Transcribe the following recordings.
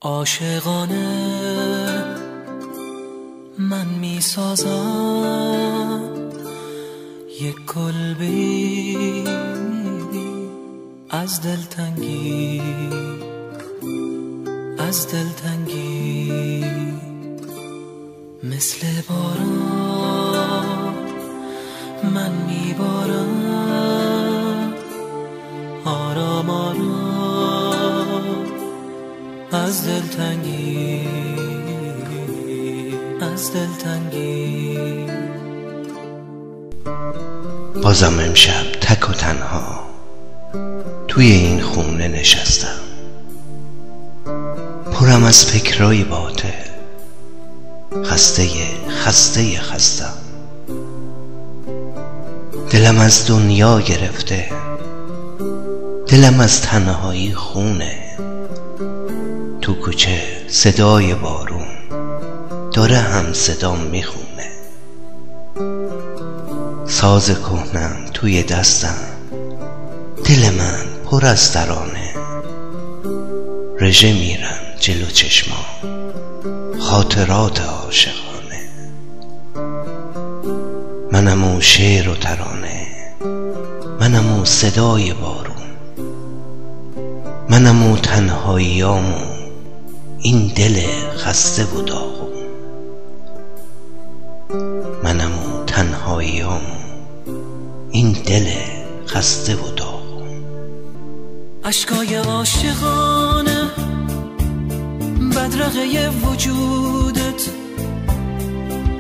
عاشقانه من می سازم یک کلبه‌ای از دلتنگی، از دلتنگی، مثل باران من می بارم آرام آرام از دلتنگی، از دلتنگی. بازم امشب تک و تنها توی این خونه نشستم، پرم از فکرای باطل، خستم. دلم از دنیا گرفته، دلم از تنهایی خونه. تو کوچه صدای بارون داره هم صدام میخونه. ساز کهنم توی دستم، دل من پر از ترانه. رژه میرن جلو چشمام، خاطرات عاشقانه. منم اون شعر و ترانه، منم اون صدای بارون، منم اون تنهاییامون، این دل خسته و داغون. منم اون تنهاییامون، این دل خسته و داغون. عشقای عاشقانه بدرقه وجودت،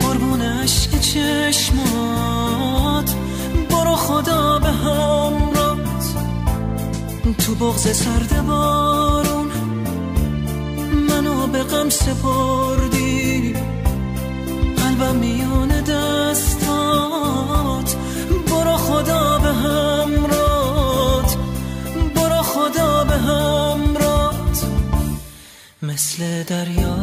قربون عشق چشمات، برو خدا به همراهت. تو بغض سرد بارون منو به غم سپردی، قلبم میون دستات. برو خدا به همراهت، برو خدا به همراهت. مثل دریا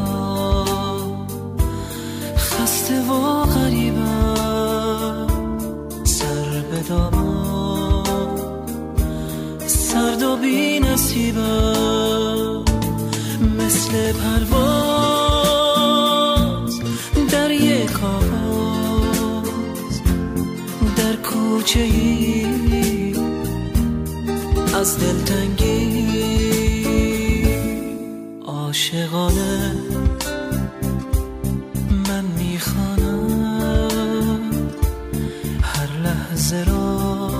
خسته و غریبم، سر به دامان سرد و بی نصیبم. مثل پرواز در یک آواز، در کوچه ای از دلتنگی. عاشقانه من میخوانم هر لحظه را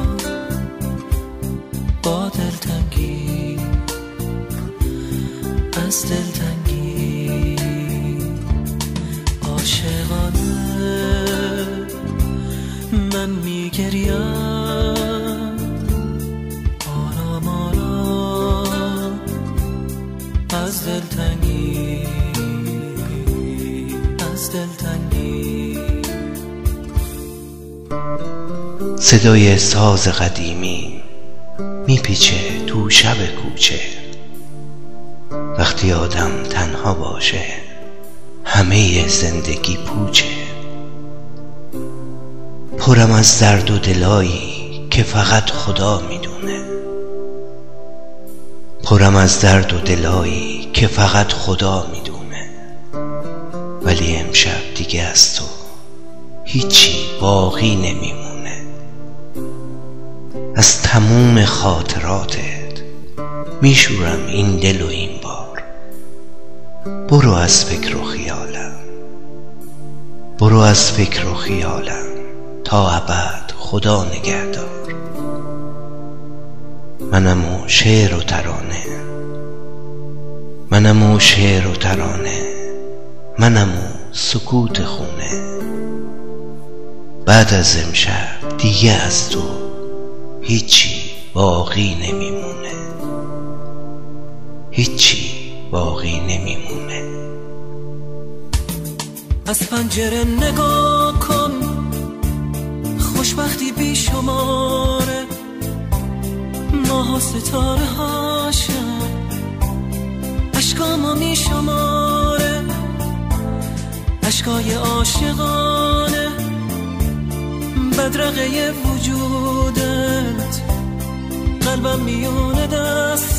با دلتنگی، از دلتنگی. عاشقانه من میگریم آرام آرام از دلتنگی، از دلتنگی. صدای ساز قدیمی میپیچه تو شب کوچه. وقتی آدم تنها باشه همه زندگی پوچه. پرم از درد و دلایی که فقط خدا میدونه، پرم از درد و دلایی که فقط خدا میدونه. ولی امشب دیگه از تو هیچی باقی نمیمونه. از تموم خاطراتت میشورم این دل و این بار. برو از فکر و خیالم، برو از فکر و خیالم تا ابد خدا نگهدار. منم اون شعر و ترانه، منم اون شعر و ترانه، منم اون سکوت خونه. بعد از امشب دیگه از تو هیچی باقی نمیمونه، هیچی باقی نمیمونه. از پنجره نگاه کن، خوشبختی بی شماره. ماه و ستاره هاشم عشقامو می شماره. عشقای عاشقانه بدرقه وجودت، قلبم میونه دست